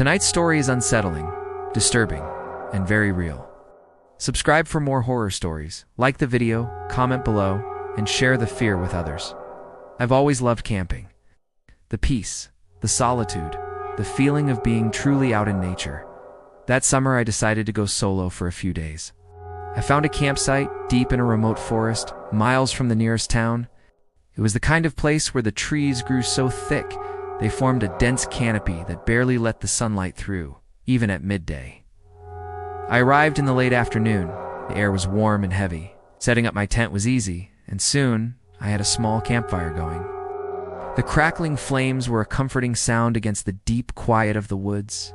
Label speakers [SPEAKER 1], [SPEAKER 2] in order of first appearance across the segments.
[SPEAKER 1] Tonight's story is unsettling, disturbing, and very real. Subscribe for more horror stories, like the video, comment below, and share the fear with others. I've always loved camping. The peace, the solitude, the feeling of being truly out in nature. That summer I decided to go solo for a few days. I found a campsite deep in a remote forest, miles from the nearest town. It was the kind of place where the trees grew so thick they formed a dense canopy that barely let the sunlight through, even at midday. I arrived in the late afternoon. The air was warm and heavy. Setting up my tent was easy, and soon I had a small campfire going. The crackling flames were a comforting sound against the deep quiet of the woods.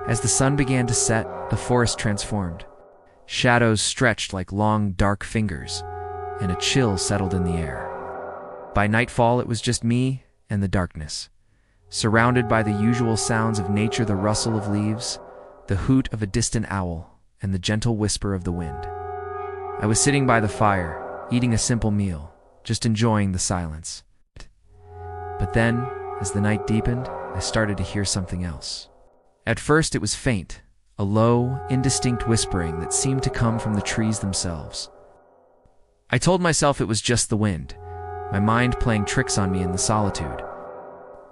[SPEAKER 1] As the sun began to set, the forest transformed. Shadows stretched like long, dark fingers, and a chill settled in the air. By nightfall, it was just me and the darkness, surrounded by the usual sounds of nature, the rustle of leaves, the hoot of a distant owl, and the gentle whisper of the wind. I was sitting by the fire, eating a simple meal, just enjoying the silence. But then, as the night deepened, I started to hear something else. At first it was faint, a low, indistinct whispering that seemed to come from the trees themselves. I told myself it was just the wind, my mind playing tricks on me in the solitude.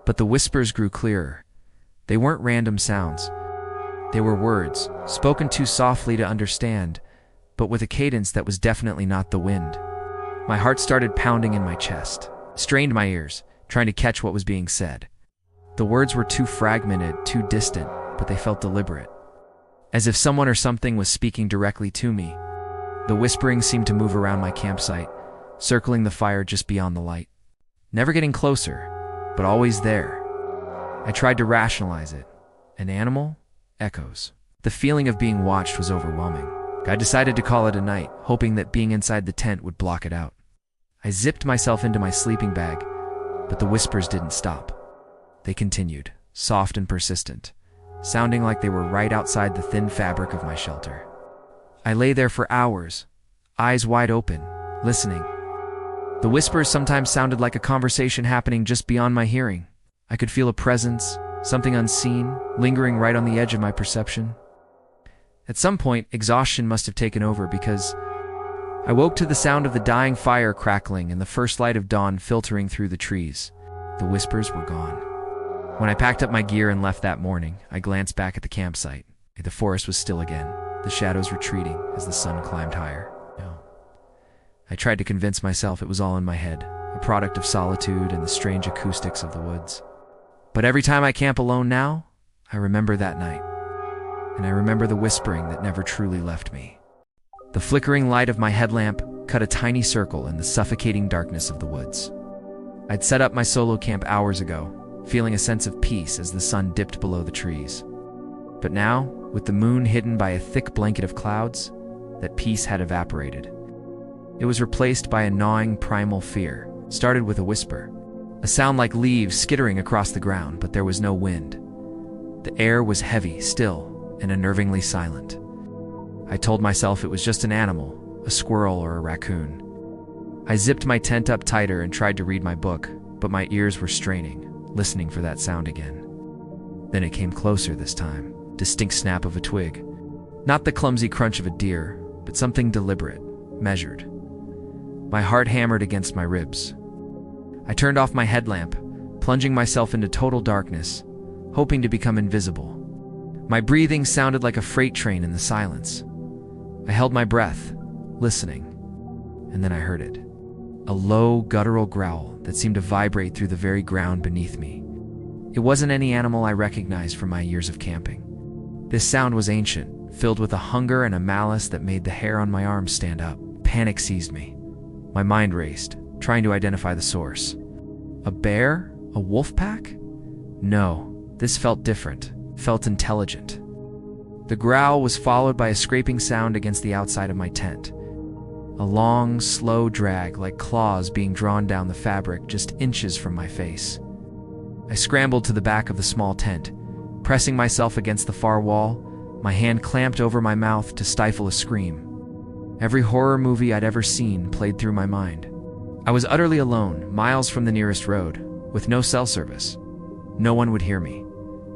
[SPEAKER 1] But the whispers grew clearer. They weren't random sounds. They were words, spoken too softly to understand, but with a cadence that was definitely not the wind. My heart started pounding in my chest, strained my ears, trying to catch what was being said. The words were too fragmented, too distant, but they felt deliberate. As if someone or something was speaking directly to me. The whispering seemed to move around my campsite, circling the fire just beyond the light. Never getting closer, but always there. I tried to rationalize it. An animal? Echoes. The feeling of being watched was overwhelming. I decided to call it a night, hoping that being inside the tent would block it out. I zipped myself into my sleeping bag, but the whispers didn't stop. They continued, soft and persistent, sounding like they were right outside the thin fabric of my shelter. I lay there for hours, eyes wide open, listening. The whispers sometimes sounded like a conversation happening just beyond my hearing. I could feel a presence, something unseen, lingering right on the edge of my perception. At some point, exhaustion must have taken over because I woke to the sound of the dying fire crackling and the first light of dawn filtering through the trees. The whispers were gone. When I packed up my gear and left that morning, I glanced back at the campsite. The forest was still again, the shadows retreating as the sun climbed higher. I tried to convince myself it was all in my head, a product of solitude and the strange acoustics of the woods. But every time I camp alone now, I remember that night. And I remember the whispering that never truly left me. The flickering light of my headlamp cut a tiny circle in the suffocating darkness of the woods. I'd set up my solo camp hours ago, feeling a sense of peace as the sun dipped below the trees. But now, with the moon hidden by a thick blanket of clouds, that peace had evaporated. It was replaced by a gnawing primal fear, started with a whisper, a sound like leaves skittering across the ground, but there was no wind. The air was heavy, still, and unnervingly silent. I told myself it was just an animal, a squirrel or a raccoon. I zipped my tent up tighter and tried to read my book, but my ears were straining, listening for that sound again. Then it came closer this time, distinct snap of a twig. Not the clumsy crunch of a deer, but something deliberate, measured. My heart hammered against my ribs. I turned off my headlamp, plunging myself into total darkness, hoping to become invisible. My breathing sounded like a freight train in the silence. I held my breath, listening, and then I heard it. A low, guttural growl that seemed to vibrate through the very ground beneath me. It wasn't any animal I recognized from my years of camping. This sound was ancient, filled with a hunger and a malice that made the hair on my arms stand up. Panic seized me. My mind raced, trying to identify the source. A bear? A wolf pack? No, this felt different, felt intelligent. The growl was followed by a scraping sound against the outside of my tent. A long, slow drag like claws being drawn down the fabric just inches from my face. I scrambled to the back of the small tent, pressing myself against the far wall, my hand clamped over my mouth to stifle a scream. Every horror movie I'd ever seen played through my mind. I was utterly alone, miles from the nearest road, with no cell service. No one would hear me.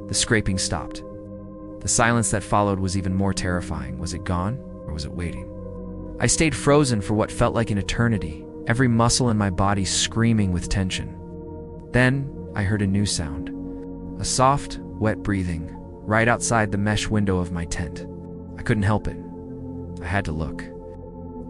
[SPEAKER 1] The The scraping stopped. The silence that followed was even more terrifying. Was it gone, or was it waiting? I stayed frozen for what felt like an eternity, every muscle in my body screaming with tension. Then, I heard a new sound. A soft, wet breathing, right outside the mesh window of my tent. I couldn't help it. I had to look.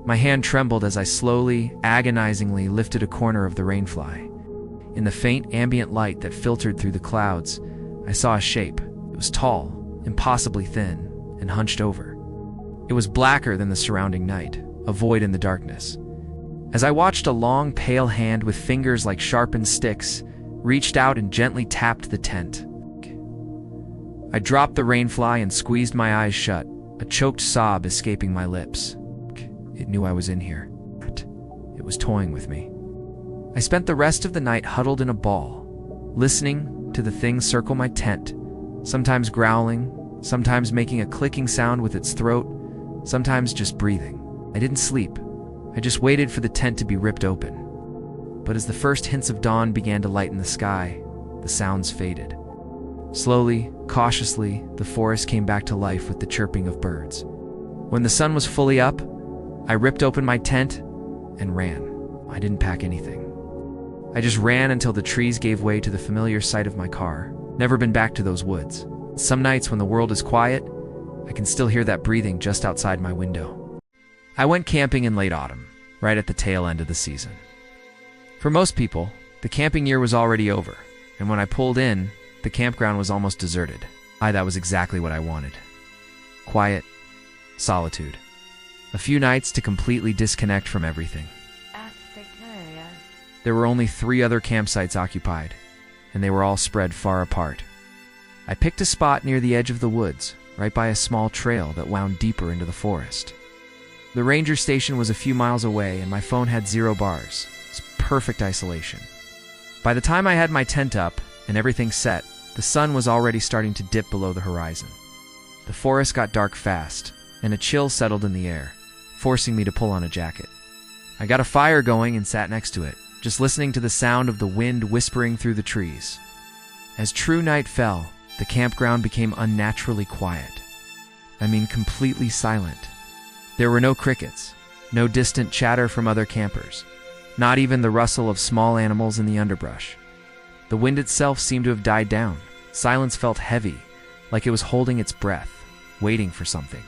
[SPEAKER 1] My hand trembled as I slowly, agonizingly lifted a corner of the rainfly. In the faint ambient light that filtered through the clouds, I saw a shape. It was tall, impossibly thin, and hunched over. It was blacker than the surrounding night, a void in the darkness. As I watched, a long, pale hand with fingers like sharpened sticks reached out and gently tapped the tent. I dropped the rainfly and squeezed my eyes shut, a choked sob escaping my lips. It knew I was in here. It was toying with me. I spent the rest of the night huddled in a ball, listening to the thing circle my tent, sometimes growling, sometimes making a clicking sound with its throat, sometimes just breathing. I didn't sleep. I just waited for the tent to be ripped open. But as the first hints of dawn began to lighten the sky, the sounds faded. Slowly, cautiously, the forest came back to life with the chirping of birds. When the sun was fully up, I ripped open my tent and ran. I didn't pack anything. I just ran until the trees gave way to the familiar sight of my car. Never been back to those woods. Some nights when the world is quiet, I can still hear that breathing just outside my window. I went camping in late autumn, right at the tail end of the season. For most people, the camping year was already over, and when I pulled in, the campground was almost deserted. That was exactly what I wanted. Quiet, solitude. A few nights to completely disconnect from everything. There were only 3 other campsites occupied, and they were all spread far apart. I picked a spot near the edge of the woods, right by a small trail that wound deeper into the forest. The ranger station was a few miles away, and my phone had 0 bars. It's perfect isolation. By the time I had my tent up and everything set, the sun was already starting to dip below the horizon. The forest got dark fast, and a chill settled in the air, forcing me to pull on a jacket. I got a fire going and sat next to it, just listening to the sound of the wind whispering through the trees. As true night fell, the campground became unnaturally quiet. I mean, completely silent. There were no crickets, no distant chatter from other campers, not even the rustle of small animals in the underbrush. The wind itself seemed to have died down. Silence felt heavy, like it was holding its breath, waiting for something.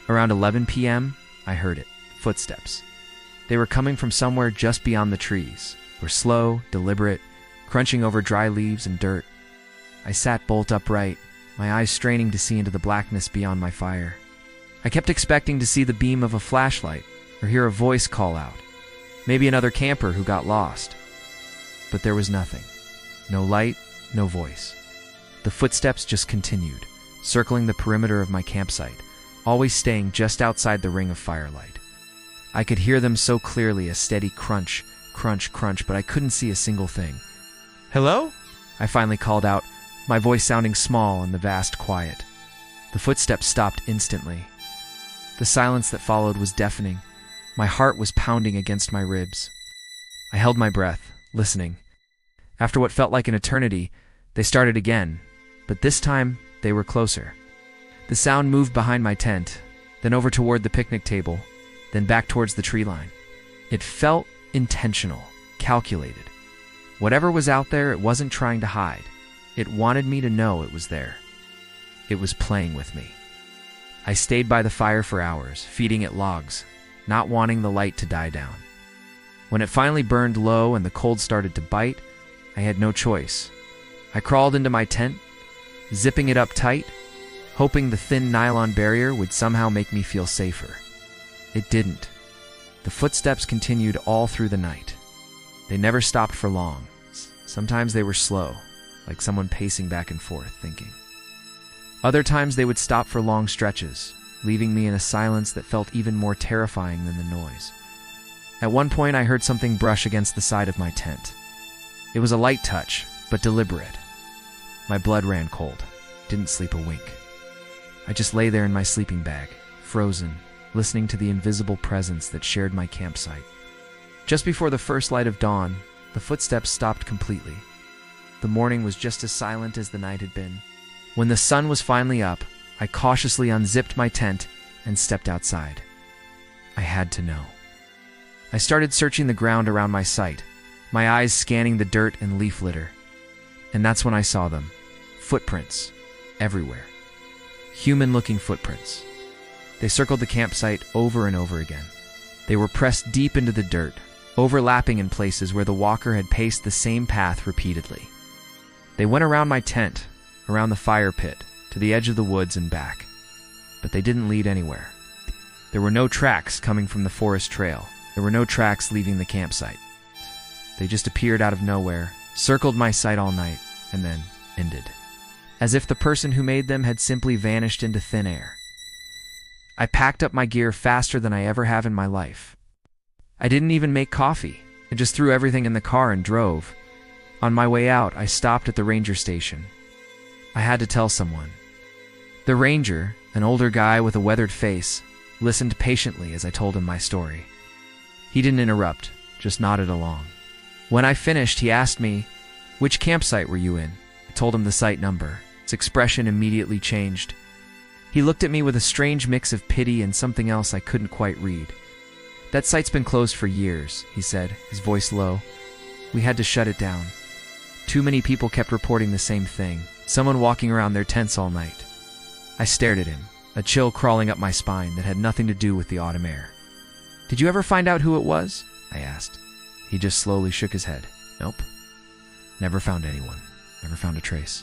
[SPEAKER 1] Around 11 p.m., I heard it. Footsteps. They were coming from somewhere just beyond the trees. Were slow, deliberate, crunching over dry leaves and dirt. I sat bolt upright, my eyes straining to see into the blackness beyond my fire. I kept expecting to see the beam of a flashlight or hear a voice call out. Maybe another camper who got lost. But there was nothing. No light, no voice. The footsteps just continued, circling the perimeter of my campsite, always staying just outside the ring of firelight. I could hear them so clearly, a steady crunch, crunch, crunch, but I couldn't see a single thing. "Hello?" I finally called out, my voice sounding small in the vast quiet. The footsteps stopped instantly. The silence that followed was deafening. My heart was pounding against my ribs. I held my breath, listening. After what felt like an eternity, they started again, but this time they were closer. The sound moved behind my tent, then over toward the picnic table, then back towards the tree line. It felt intentional, calculated. Whatever was out there, it wasn't trying to hide. It wanted me to know it was there. It was playing with me. I stayed by the fire for hours, feeding it logs, not wanting the light to die down. When it finally burned low and the cold started to bite, I had no choice. I crawled into my tent, zipping it up tight, hoping the thin nylon barrier would somehow make me feel safer. It didn't. The footsteps continued all through the night. They never stopped for long. Sometimes they were slow, like someone pacing back and forth, thinking. Other times they would stop for long stretches, leaving me in a silence that felt even more terrifying than the noise. At one point I heard something brush against the side of my tent. It was a light touch, but deliberate. My blood ran cold. Didn't sleep a wink. I just lay there in my sleeping bag, frozen, listening to the invisible presence that shared my campsite. Just before the first light of dawn, the footsteps stopped completely. The morning was just as silent as the night had been. When the sun was finally up, I cautiously unzipped my tent and stepped outside. I had to know. I started searching the ground around my site, my eyes scanning the dirt and leaf litter. And that's when I saw them. Footprints. Everywhere. Human-looking footprints. They circled the campsite over and over again. They were pressed deep into the dirt, overlapping in places where the walker had paced the same path repeatedly. They went around my tent, around the fire pit, to the edge of the woods and back. But they didn't lead anywhere. There were no tracks coming from the forest trail. There were no tracks leaving the campsite. They just appeared out of nowhere, circled my site all night, and then ended. As if the person who made them had simply vanished into thin air. I packed up my gear faster than I ever have in my life. I didn't even make coffee. I just threw everything in the car and drove. On my way out, I stopped at the ranger station. I had to tell someone. The ranger, an older guy with a weathered face, listened patiently as I told him my story. He didn't interrupt, just nodded along. When I finished, he asked me, "Which campsite were you in?" I told him the site number. His expression immediately changed. He looked at me with a strange mix of pity and something else I couldn't quite read. "That site's been closed for years," he said, his voice low. "We had to shut it down. Too many people kept reporting the same thing, someone walking around their tents all night." I stared at him, a chill crawling up my spine that had nothing to do with the autumn air. "Did you ever find out who it was?" I asked. He just slowly shook his head. "Nope. Never found anyone. Never found a trace."